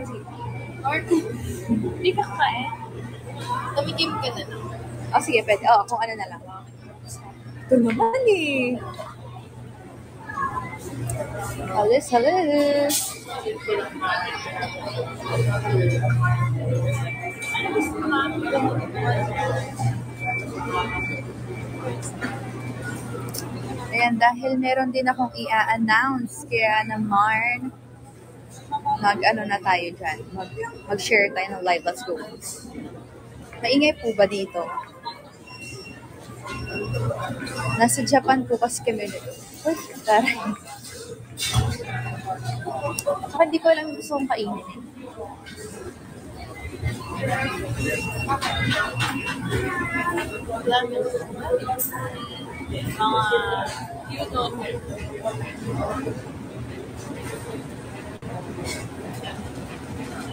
Sige. Or, hindi ka kakain. Tumikim ka na lang. Oh, sige, pwede. Oh, kung ano na lang. Ito naman eh. Halis. Ayan, dahil meron din akong i-announce, kaya naman, mag-ano na tayo dyan. Mag-share tayo ng live. Let's go. Maingay po ba dito? Nasa Japan po kasi kami. Uy, taray. Saka hindi ko lang gusto kong kainin eh.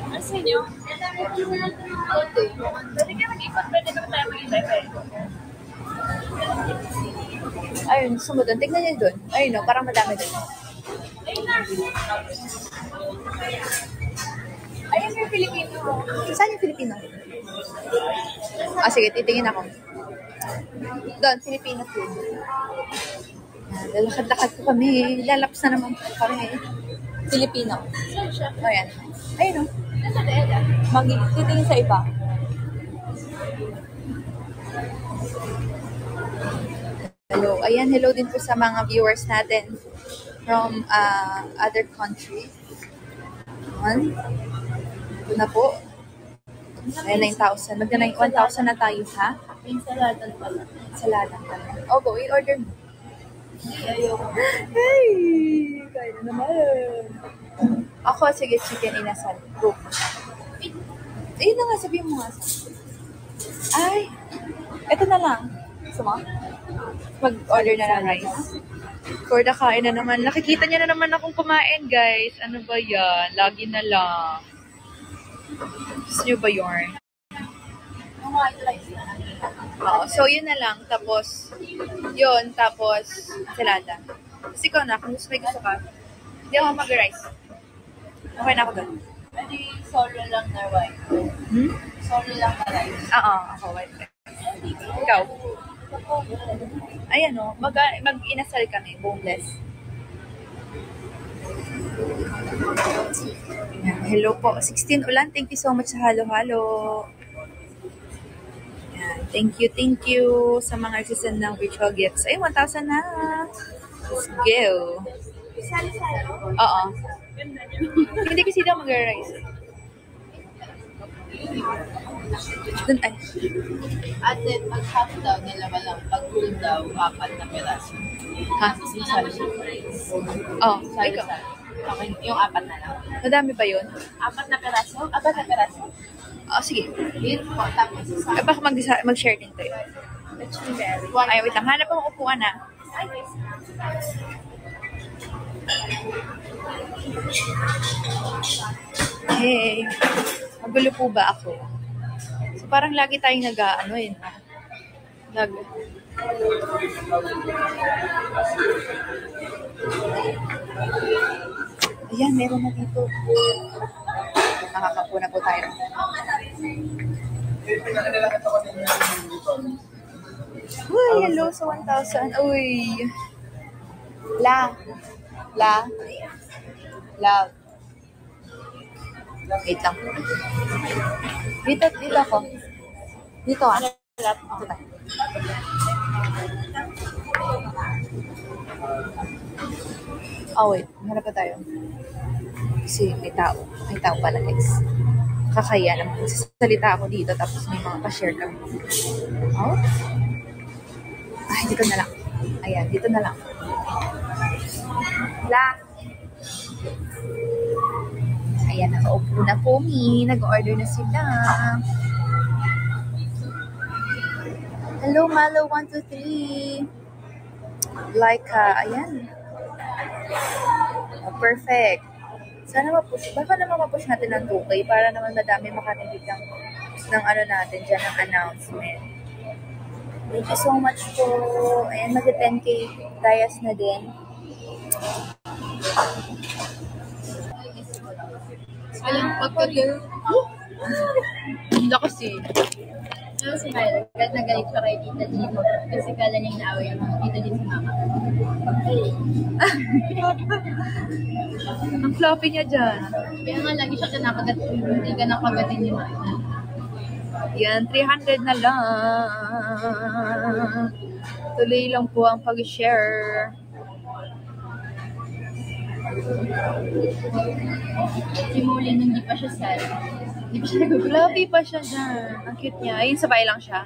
Ano sa inyo? Pwede ka mag-ikot, pwede naman tayo mag-ikot eh. Ayun, gusto mo doon. Tignan niyo doon. Ayun no, parang madami doon. Ayun yung Filipino. Saan yung Filipino? Ah, sige, titingin ako. Doon, Filipino food. Lalakad-lakad po kami. Lalaps na naman po kami. Filipino. Saan siya? Ayan. Ayun no. Nasa Dela. Titingin sa iba. Hello. Ayan, hello din po sa mga viewers natin from other countries. Ayan. Ito na po. Ayan, 9,000. Magna 1,000 na tayo, ha? Yung saladan pala. Saladan pala. Oh, go. I-order mo. Ayoko. Hey! Kaya na naman. Ako, sige, chicken inasal. Go. Ayun na nga, sabihin mo nga. Ay! Ito na lang. Gusto mo? Mag-order na ng rice. For the kain na naman. Nakikita niya na naman akong kumain, guys. Ano ba yan? Lagi na lang. Gusto niyo ba yun? Yung white rice na. Oo. So, yun na lang. Tapos, yun. Tapos, salada. Kasi ikaw na, kung may gusto ka, hindi ako mag-rice. Okay na ako doon. Pwede solo lang na white. Hmm? Solo lang na rice. Oo, ako white rice. Ikaw? Ayan o, mag-inasal kami, boneless. Hello po, 16 ulan. Thank you so much sa halo-halo. Thank you sa mga nagsisend ng virtual gifts. Ay, 1,000 na. Let's go. Sali-sali. Oo. Hindi kasi daw mag-rice. Dun, ay. At then, pag-half daw, dalawa lang. Pag-full daw, 4 na piraso. Ha? Sali-sali. Oh, Sali-sali. ikaw. Okay, yung 4 na lang. Madami ba yun? 4 na piraso? 4 na piraso. Oh, sige. Yun po, tapos isa. Ay, baka mag-share din tayo. Ay, wait lang. Hanap akong upuan na. Hey, magulo po ba ako? So, parang lagi tayong nag-ano yun. Ayan, meron na dito. Nakakapuna po tayo. Uy, hello sa 1,000. Uy. Love. Wait lang. Dito ako. Dito ah. Dito tayo. Oh, wait. Hanap pa tayo. Kasi may tao. May tao pala, guys. Kakaya naman. Sasalita ako dito tapos may mga pa-share kami. Oh? Ay, dito na lang. Ayan, dito na lang. Ayan, nakaupo na po mi. Nag-order na sila. Hello, Malo 123. Like, ayan. Oh, perfect. Sana mapush. Baka naman mapush natin ng 2K para naman madami makarinig ng ano natin dyan, ng announcement. Thank you so much po. Ayan, mag-10K Dayas na din. Walang pagkagano. Hindi kasi. Ano si Milo? Kahit na galit siya kay Tita Gino. Kasi kala niya inaaway ang Tita Gino si Mama. Ang fluffy niya dyan. Kaya nga lagi siya kinakagat. Hindi ka nakagatin ni Mama. Yan, 300 na lang. Tuloy lang po ang pag-share. Si Molly nung di pa siya sad. Di pa siya nagugulat. Fluffy pa siya dyan. Ang cute niya. Ayun, sabay lang siya.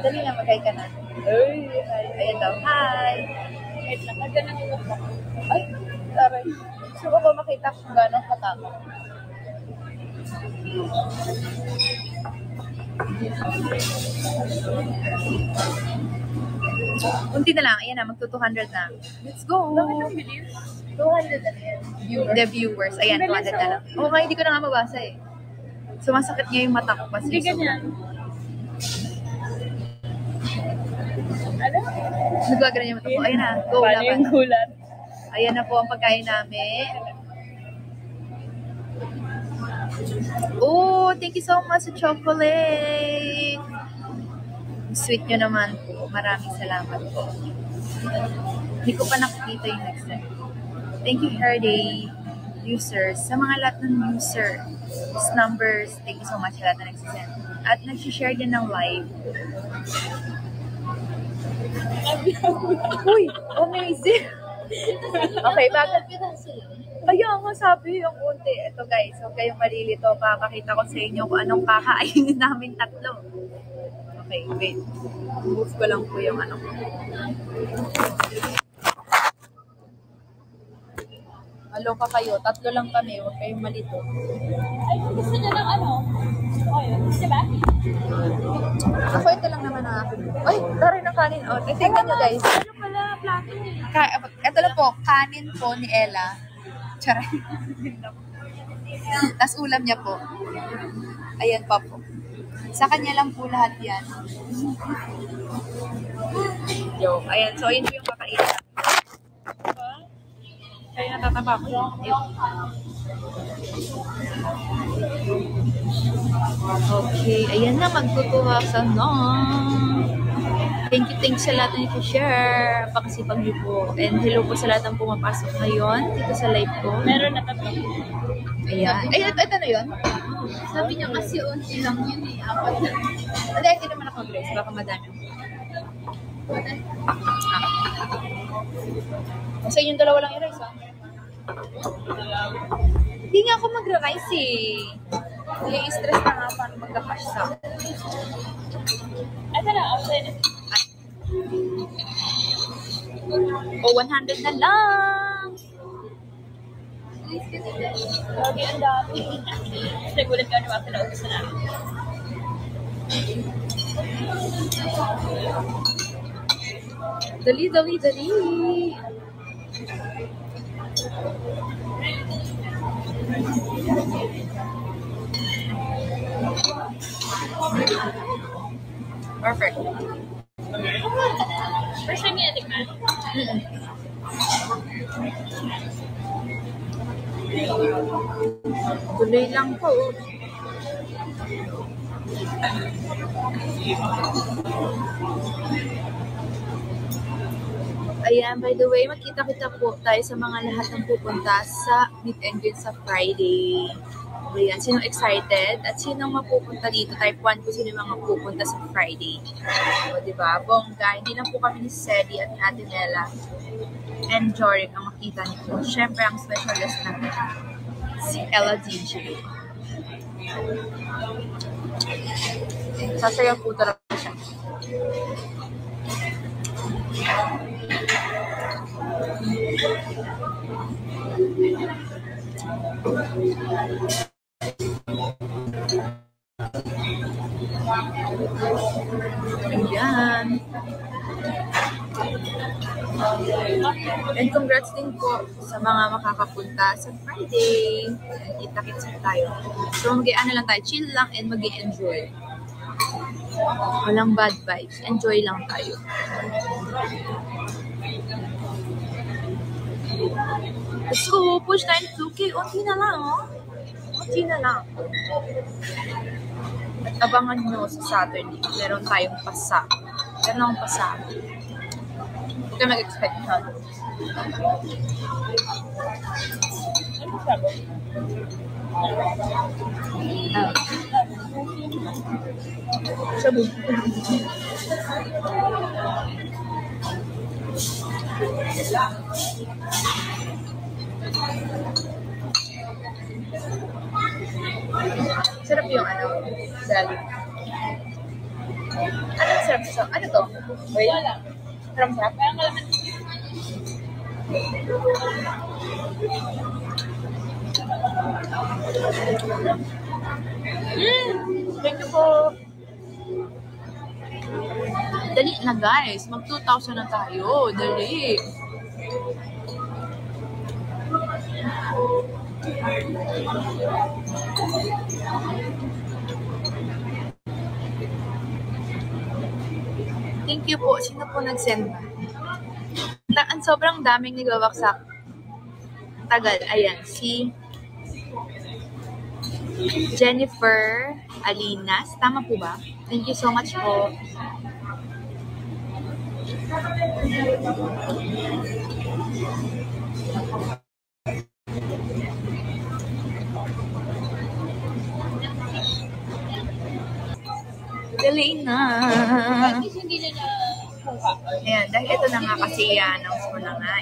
Dali na, mag-hi ka na. Ay, hi. Ayan daw, hi. Wait lang, magandang iwas ako. Ay, taray. Gusto ko ba makita kung gano'ng katama? Kunti na lang. Ayan na, magto-200 na. Let's go. 200 na yan. The viewers. Ayan, 200 na lang. Oo nga, hindi ko na nga mabasa eh. Sumasakit niya yung mata ko kasi. Hindi ganyan. Ano? Nagwagana yung mata ko. Ayan na, go. Paano yung gulat? Ayan na po ang pagkain namin. Oh, thank you so much sa chocolate. Sweet nyo naman po. Maraming salamat po. Hindi ko pa nakikita yung next time. Thank you, Herday users. Sa mga lahat ng user numbers, thank you so much sa lahat na nagsisend. At nagsishare din ng live. Uy, amazing. Okay, bakit? Kaya nga sabi yung unti. Ito guys, huwag kayong malilito. Papakita ko sa inyo kung anong kakainin namin tatlo. Okay, wait. Move ko lang po yung ano ko. Maloka kayo. Tatlo lang kami. Huwag kayong malito. Ay, gusto niya ng ano? Oil. Diba? Ako ito lang naman ang akin. Ay, taray ng kanin. Oh, tingnan nyo guys. Ano pala plato niya? Ito lang po, kanin po ni Ella. Charay. Tapos ulam niya po. Ayan pa po. Sa kanya lang po lahat yan. Yo, ayan. So, ayun po yung kakainin namin. Kaya natataba ko. Okay, ayan na. Magtutuwasan na. Thank you sa lahat na ito-share. Pakasipag niyo po. And hello po sa lahat ng pumapasok ngayon dito sa live ko. Meron na tatlo. Ayan. Ay, ito na yun? Sabi niya kasi unti lang yun eh. Apat na. Hindi, hindi naman ako Grace. Baka madami. Sa inyong dalawa lang i-rice, ha? Hindi nga ako magra-rice, eh. I-stress na nga paano magka-cash sa. Ito na, outside. O, 100 na lang. Lagi ang dami. Nagulat ka naman na ubus na namin. Dali, dali, dali. Perfect. First time niya natikman? Tuloy lang po. Ayan, by the way, magkita-kita po tayo sa mga lahat ng pupunta sa Meet and Greet sa Friday. Ayan, sinong excited? At sinong mapupunta dito? Type 1 po sino yung mga pupunta sa Friday. O, diba? Bongga, hindi lang po kami ni Sedi at ni Ate Nella and Jorik ang makita nito. Siyempre, ang special guest natin, si Ella DJ. Sasayaw po talaga siya. Ayan. And congrats din po sa mga makakapunta sa Friday. Kita-kits tayo. So mag-ano lang tayo, chill lang and mag-enjoy. Walang bad vibes. Enjoy lang tayo. Let's go! Push tayo 2K. Unti na lang, oh. Unti na lang. At abangan nyo sa Saturday. Meron tayong pasa. Meron akong pasa. Huwag kayo mag-expect na. Sabu. Sarap yung ano, dali. Ano sarap? Ano to? Wait. Sarap? Thank you po. Dali na guys, mag 2,000 na tayo. Dali. Thank you po. Sino po nag-send ba? Sobrang daming nagwawaksak. Tagal. Ayan. Si Jennifer Alinas. Tama po ba? Thank you so much po. Dali na. Ayan, dahil ito na nga kasi i-announce ko na nga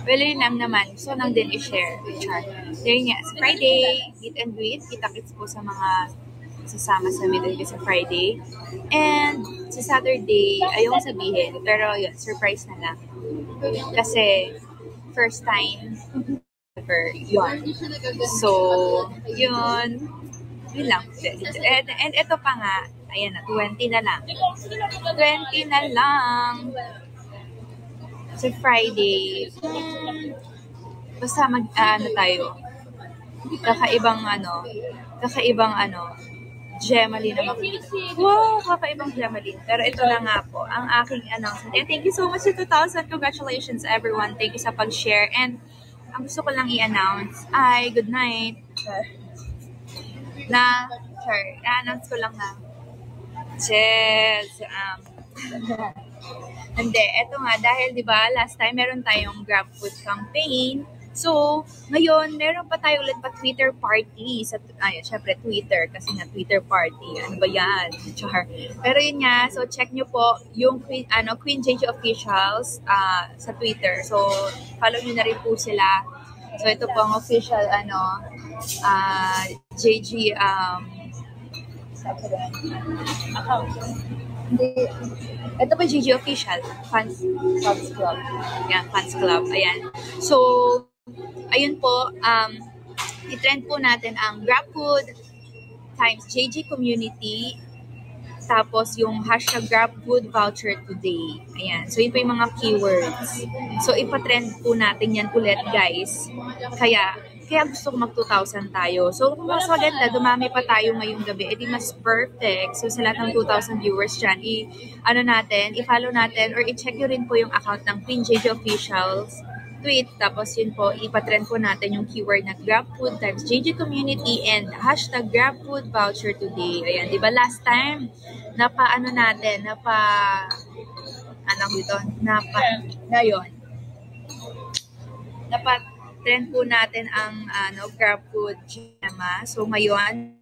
well, yun lang naman. So, nang din i-share. Yun nga, sa Friday, meet and greet. Kita-kits po sa mga sasama sa meet and greet sa Friday. And sa Saturday, ayoko sabihin. Pero yun, surprise na lang. Kasi, first time ever yun. So, yun. Yun lang. And ito pa nga, ayan na, 20 na lang. 20 na lang. Sa Friday, basta ano tayo, kakaibang Gemaline na makikita. Wow, kakaibang Gemaline. Pero ito na nga po, ang aking announcement. And thank you so much to 2,000. Congratulations everyone. Thank you sa pag-share. And ang gusto ko lang i-announce ay good night. I-announce ko lang na hindi, eto nga, dahil diba, last time meron tayong Grab Food campaign. So, ngayon, meron pa tayo ulit pa Twitter party. Syempre Twitter, kasi nga Twitter party. Ano ba yan? Char. Pero yun nga, so check nyo po yung Queen JJ Officials sa Twitter. So, follow nyo na rin po sila. So, ito po ang official, JG, account. Ito pa GG Official Fans Club. Yan, Fans Club. Ayan. So, ayun po, i-trend po natin ang GrabFood times JG Community, tapos yung hashtag GrabFood Voucher Today. Ayan. So, yun po yung mga keywords. So, ipatrend po natin yan ulit, guys. Kaya gusto ko mag 2,000 tayo. So, kung mas maganda, dumami pa tayo ngayong gabi, edi mas perfect. So, sa lahat ng 2,000 viewers dyan, i-follow natin, or i-check nyo rin po yung account ng Queen JJ Officials tweet. Tapos, yun po, ipatrend po natin yung keyword na GrabFood times JJ Community and hashtag GrabFood Voucher Today. Ayan, di ba last time, trend po natin ang GrabFood Gemma. So ngayon,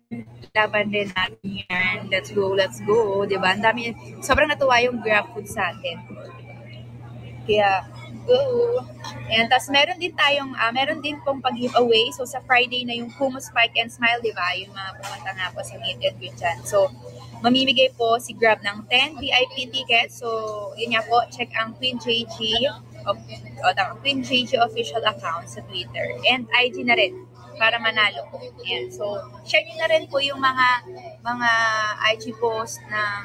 laban din natin yan. Let's go. Diba? Ang dami, sobrang natuwa yung GrabFood sa atin. Kaya, go! Ayan, tapos meron din pong pag-giveaway. So sa Friday na yung Kumu Spike and Smile, diba? Yung mga pumunta nga po sa meet and greet dyan. So, mamimigay po si Grab ng 10 VIP tickets. So, yun nga po, check ang Queen JG Queen JG official account sa Twitter and IG na rin para manalo po. Ayan. So, share nyo na rin po yung mga IG post ng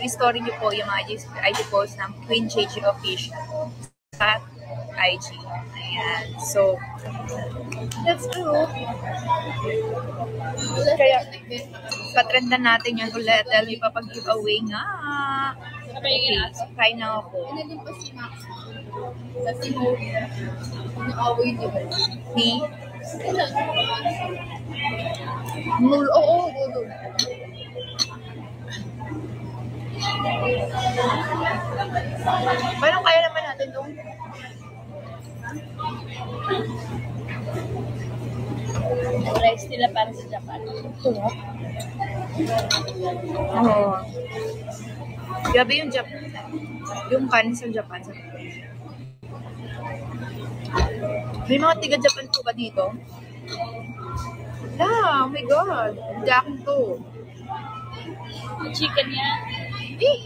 i-story nyo po yung mga IG post ng Queen JG official sa IG. Ayan. So, let's go. Kaya, patrendan natin yan ulit dahil may papag-giveaway nga. Sabay yung aso. Kain na ako. Ano din pa si Max? Kasi mo, nakaway di ba? Ni? Ano? Oo, dulo. Parang kaya naman natin itong Rice nila para sa Japan. Oo. Grabe yung Japan. Yung kanin sa Japan. May mga tiga-Japan po ba dito? Oh my God. Hindi akin to. Yung chicken niya. Eh!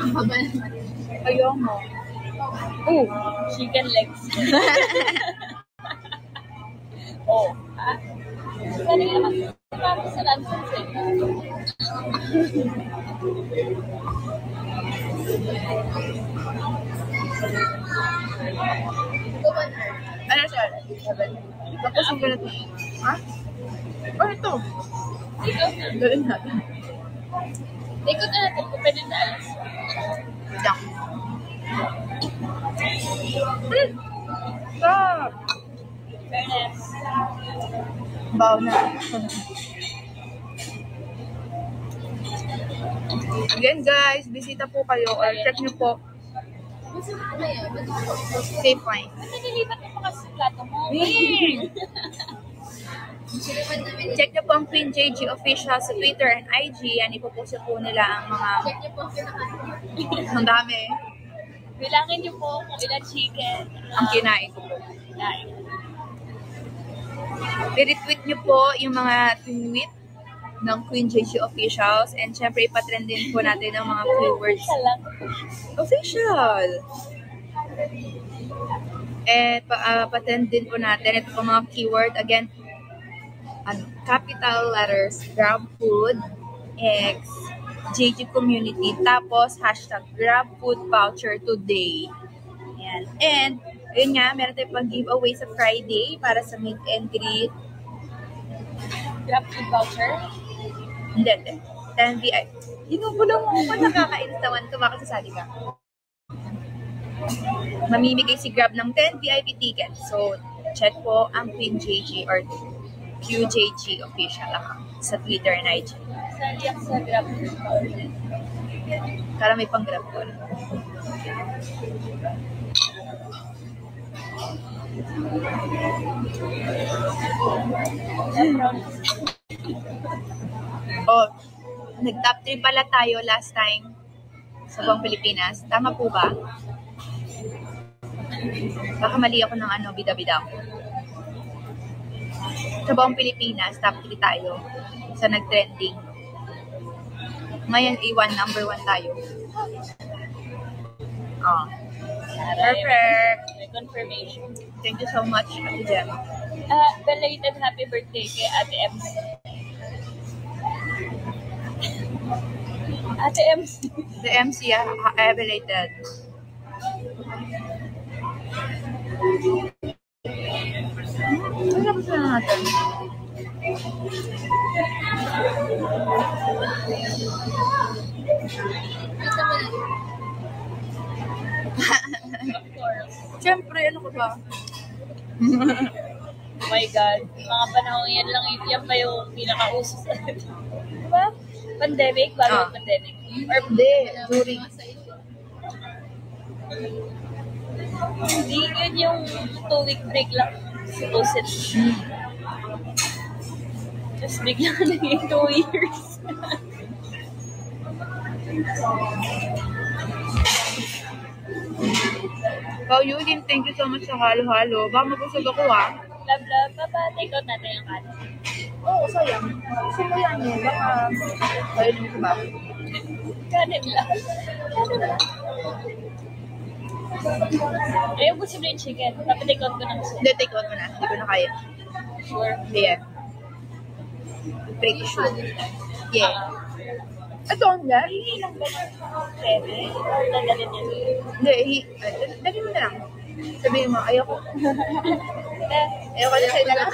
Ang haba naman. Ayaw mo. Oh! Chicken legs. Oh. Ha? Kaya naman. Parang sa lansan sa ito. Ano siya? Tapos yung ganito. Ha? Oh, ito. Galing natin. Ikot na natin kung pwede na alas. Diyan. Stop! Fairness. Baw na. Again guys, bisita po kayo or check nyo po. Gusto mo na yun? Safe wine. Ba't nililipat mo pa kasi plato mo? Check nyo po ang Queen JG official sa Twitter and IG. Yan, ipopost po nila ang mga... Check niyo po ang pinaka- Ang dami. Bilangin niyo po kung ilan chicken. Ang kinain ko po. Kinain. I-retweet nyo po yung mga tweet ng Queen JG officials. And syempre, ipatrend din po natin ang mga keywords. Isa lang. Official! Eh, patrend din po natin ito po mga keyword. Again, capital letters, Grab Food, X, JG Community, tapos hashtag Grab Food Voucher Today. Ayan. And, yun nga, meron tayong pang-giveaway sa Friday para sa meet and greet. Grab food voucher? Hindi. 10 VIP. Hinubulong mo pa nakakainis naman. Tumakasasali ka. Mamimigay si Grab ng 10 VIP tickets. So, check po ang Queen JG or QJG official account sa Twitter and IG. Sali ako sa grab food voucher. Para may pang-grab ko. Oh, nag-top 3 pala tayo last time sa buong Pilipinas. Tama po ba? Baka mali ako ng bida-bida. Sa buong Pilipinas, top 3 tayo sa nag-trending. Ngayon, number 1 tayo. Oh. Perfect. May confirmation. Thank you so much, Ate Jem. Belated happy birthday kay Ate MC. Ate MC. The MC, related. Ano ba sa natin? Of course. Siyempre, ano ko ba? Oh my God. Mga panahon yan lang, yan pa yung pinaka-uso sa diba? Pandemic, bago pandemic. Or Hindi, during. hindi yun yung 2-week break lang. Supposedly. Tapos biglang naging 2 years. Wow, Yulin, thank you so much sa halo-halo. Baka mabusog ako Love, love. Take out natin yung kanin. Oo, sayang. Gusto mo yan baka kayo nung ba? Kanin lang. Ayun po yung chicken. Take out ko na kasi. Hindi, take out mo na. Hindi ko na kaya. Sure. Yeah. Pretty sure. Yeah. Ito, hindi. Ilang ba ng pwede? Dadalhin niya. Hindi, dali mo na lang. Sabihin mo, ayoko. Ayoko na sa'yo na lang.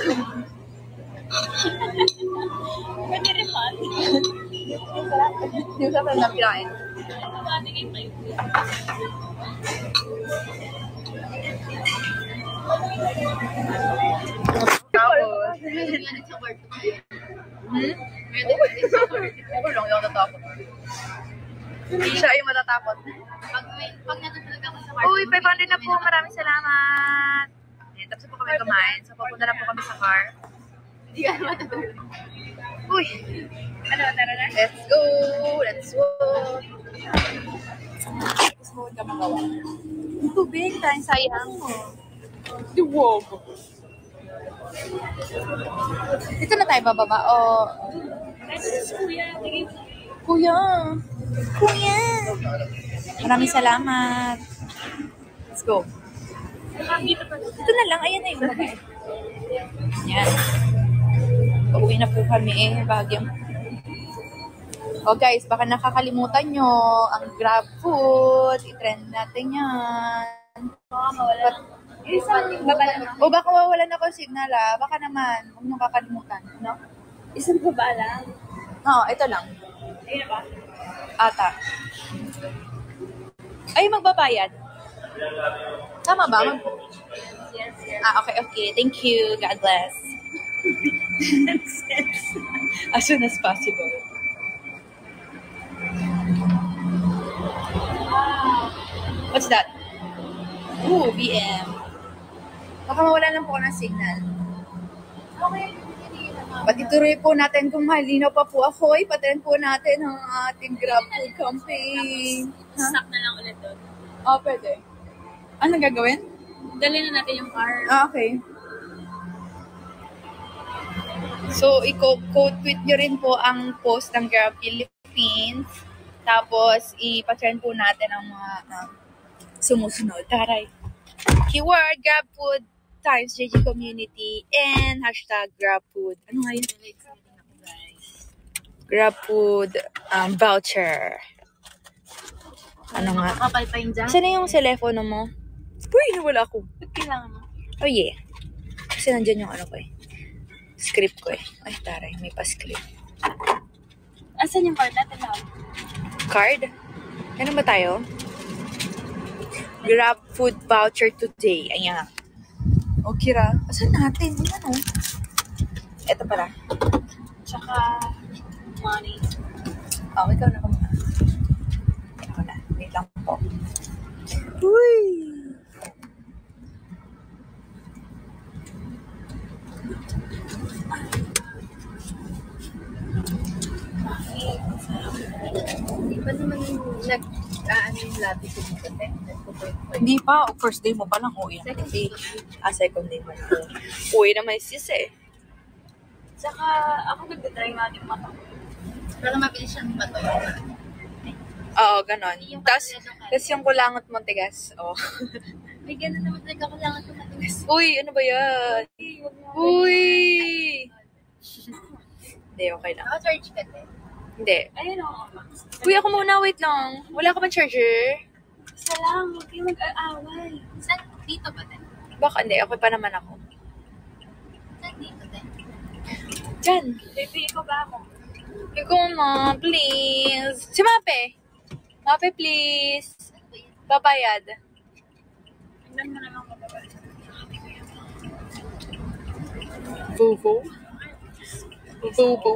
Pwede rin man. Yung sa friend na pinain. Tumatingin kayo. Tapos, Ako lang yung natatakot. Siya yung matatakot. Pag natutulog ako sa kwarto. Uy, 500 na po. Maraming salamat. Eh, tapos po kami kumain. So, papunta na po kami sa car. Hindi ka naman natutulog. Uy, Ano, tara na? let's go. Let's go. Tapos mo ka magawa. Tubig, tayong sayang. Duwag. Dito na tayo bababa. O, Ito si Kuya. Tingin. Kuya. Kuya. Maraming salamat. Let's go. Dito pa. Ito na lang. Ayan na yung bagay. Yan. Pauwi na po kami eh. Bagyang. Oh guys, baka nakakalimutan nyo ang Grab food. I-trend natin yan. Baka mawala. Isang babala. O baka mawalan ako ng signal ah. Baka naman. Huwag nyo kakalimutan. No? Isang babala. Oo, ito lang. Ayun ba? Ata. Ay, magbabayad. Tama ba? Yes, yes. Okay. Thank you. God bless. As soon as possible. What's that? Ooh, BM. Baka mawalan lang po ako ng signal. Okay. Patituloy po natin kung malinaw pa po ako. Ipatren po natin ang ating Grab Food campaign. Stop na lang ulit doon. Pwede. Anong gagawin? Dali na natin yung car. Okay. So, i-quote tweet nyo rin po ang post ng Grab Philippines. Tapos, ipatrend po natin ang mga sumusunod. Taray. Keyword, Grab Food times JG Community and hashtag Grab Food. Ano nga yun? Grab Food voucher. Ano nga? Kapal pa yung dyan. Saan na yung telepono mo? Uy, nawala ako. Ba't kailangan mo? Oh yeah. Kasi nandyan yung ano ko eh. Script ko eh. Ay, taray. May pa-script. Asan yung card natin lang? Card? Ano ba tayo? Grab food voucher today. Ayan. Okay ra. Asan natin? Ano? Ito pala. Tsaka money. Ikaw na muna. Ikaw na. Wait lang po. Uy! Di ba naman yung latitude mo kasi? Hindi pa. First day mo pa lang. Uwi. Second day. Second day mo. Uwi naman sis eh. Tsaka ako nagtatry nga din mata. Pero mabilis siyang bato. Oo, ganon. Tapos yung kulangot mo, tigas. Oh. May gano'n naman talaga kailangan ko matigas. Uy, ano ba yan? Uy! Hindi, okay lang. Naka-charge ka din. Hindi. Ayun o. Uy, ako muna, wait lang. Wala ka bang charger? Isa lang, huwag kayo mag-aaway. Saan? Dito ba din? Baka hindi, okay pa naman ako. Saan dito din? Diyan. Baby, ikaw ba ako? Ikaw na, please. Si Mape. Mape, please. Babayad. Tignan mo na lang mababa. Bobo? Bobo?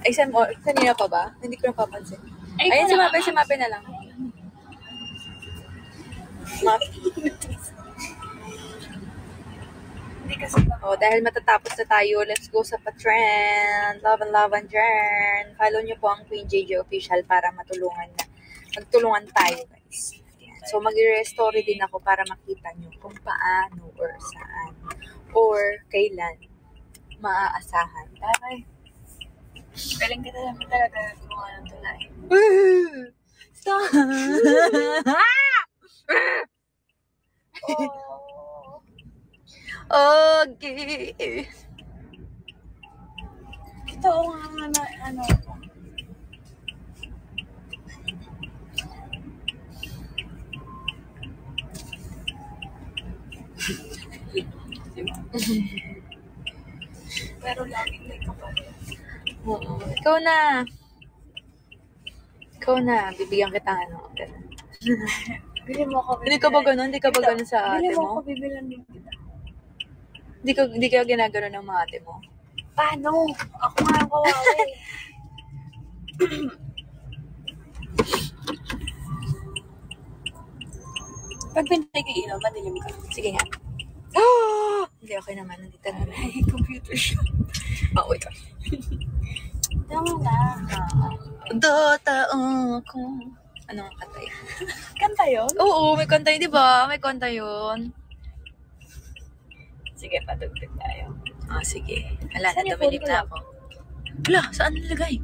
Ay, kanina pa ba? Hindi ko napapansin. Ayun, si Mape na lang. Mape. Hindi kasi ba? Dahil matatapos na tayo, let's go sa pa-trend. Love and dyan. Follow nyo po ang Queen JJ Official para magtulungan tayo, guys. Ayan. So, mag-restory din ako para makita nyo kung paano or saan or kailan maaasahan. Taray. Galing ka talaga gumawa ng tulay. Stop! Okay. Ito nga na ano. Pero laging may kapalit. Oo. Ikaw na. Ikaw na. Bibigyan kita ano. Ganun. Bili mo ako. Hindi ka ba ganun? Hindi ka ba ganun sa ate Bili mo mo? ako, bibilan mo kita. Hindi ka ginagano ng mga ate mo? Paano? Ako nga ang kawawa eh. Pag pinatay ka ilaw, madilim ka. Sige nga. Oh! Hindi, okay naman. Nandito na. Ay, computer shop. Wait. Tama na. Dota ako. Anong kanta yun? Kanta yun? Oo, may kanta yun, di ba? May kanta yun. Sige, patugtog tayo. Ah, sige. Hala, Saan yung nadaminig phone ko na ako. Hala, saan nilagay?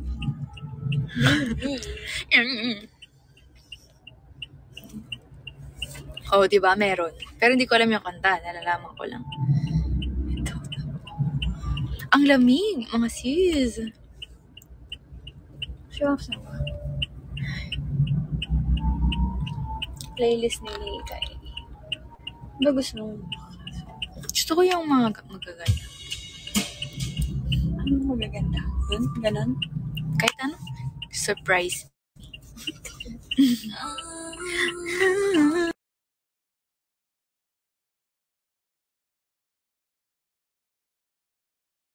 Oh, di ba? Meron. Pero hindi ko alam yung kanta. Nalalaman ko lang. Ito. Ang lamig, mga sis. Show off naman. Playlist ni Kylie. Ba gusto mo? Gusto ko yung mga magaganda. Anong magaganda? Ganon? Kahit ano. Surprise.